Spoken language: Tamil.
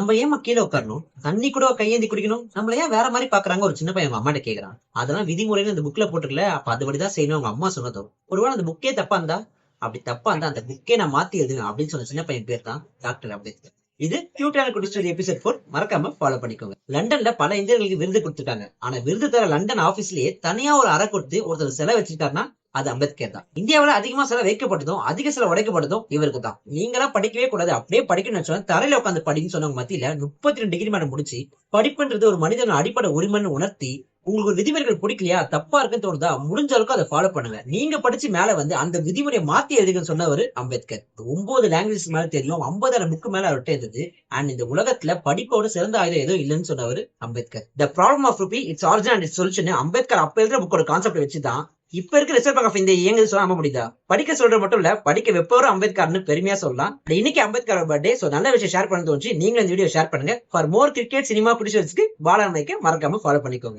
நம்ம ஏமா கீழே உட்காரணும், தண்ணி கூட கையேந்தி குடிக்கணும், நம்மள ஏன் வேற மாதிரி பாக்குறாங்க? ஒரு சின்ன பையன் அவங்க அம்மாட்ட கேக்குறான். அதெல்லாம் விதிமுறைன்னு இந்த புக்ல போட்டுருக்கல, அப்ப அதுபடிதான் செய்யணும் அவங்க அம்மா சொன்னதும். ஒருவேளை அந்த புக்கே தப்பா இருந்தா, அப்படி தப்பா இருந்தா அந்த புக்கே நான் மாத்தி எழுதுவேன் அப்படின்னு சொன்ன சின்ன பையன் பேர் தான் டாக்டர் அம்பேத்கர். இது கியூட்டான குட்டி ஸ்டோரி எபிசோட் 4. மறக்காம ஃபாலோ பண்ணிக்கோங்க. லண்டன்ல பல இந்தியர்களுக்கு விருது கொடுத்திருக்காங்க. ஆனா விருது தர லண்டன் ஆபீஸ்லயே தனியா ஒரு அறை கொடுத்து ஒருத்தர் சிலை வச்சிருக்காருன்னா அது அம்பேத்கர் தான். இந்தியாவில அதிகமா சிலை வைக்கப்பட்டதும் அதிக சிலை உடைக்கப்பட்டதும் இவருக்கு தான். நீங்களா படிக்கவே கூடாது, அப்படியே படிக்கணும்னு சொன்னா தரையில உட்காந்து படின்னு சொன்னவங்க மத்தியில 32 டிகிரி மேல முடிச்சு படிப்புன்றது ஒரு மனிதன அடிப்படை உரிமைன்னு உணர்த்தி, உங்களுக்கு ஒரு விதிமுறைகள் பிடிக்கலையா, தப்பா இருக்குன்னு தோணுதா, முடிஞ்ச அளவுக்கு அதை ஃபாலோ பண்ணுங்க. நீங்க படிச்சு மேல வந்து அந்த விதிமுறையை மாத்தி எழுதுங்கன்னு சொன்னவர் அம்பேத்கர். 9 லாங்குவேஜ் மேல தெரியும், 50,000 புக்கு மேல அவர்கிட்ட இருந்தது. அண்ட் இந்த உலகத்துல படிப்போட சிறந்த ஆயுதம் எதுவும் இல்லைன்னு சொன்னவர் Ambedkar. The problem of rupee, its origin and its solution Ambedkar அப்ப எழுதுற புக்கோட கான்செப்ட் வச்சுதான் இப்ப இருக்க ரிசர்வ் பேங்க் ஆஃப் இந்தியா இயங்குது சொல்லாம முடியுதா? படிக்க சொல்றது மட்டும் இல்ல, படிக்க வைப்பவரும் அம்பேத்கர்னு பெருமையா சொல்லலாம். இன்னைக்கு அம்பேத்கர் பர்த்டே, சோ நல்ல விஷயம் ஷேர் பண்ண தோணுச்சு. நீங்களும் இந்த வீடியோ ஷேர் பண்ணுங்க. ஃபார் மோர் கிரிக்கெட் சினிமா பிடிச்சதுக்கு பாலாண்மைக்கு மறக்காம ஃபாலோ பண்ணிக்கோங்க.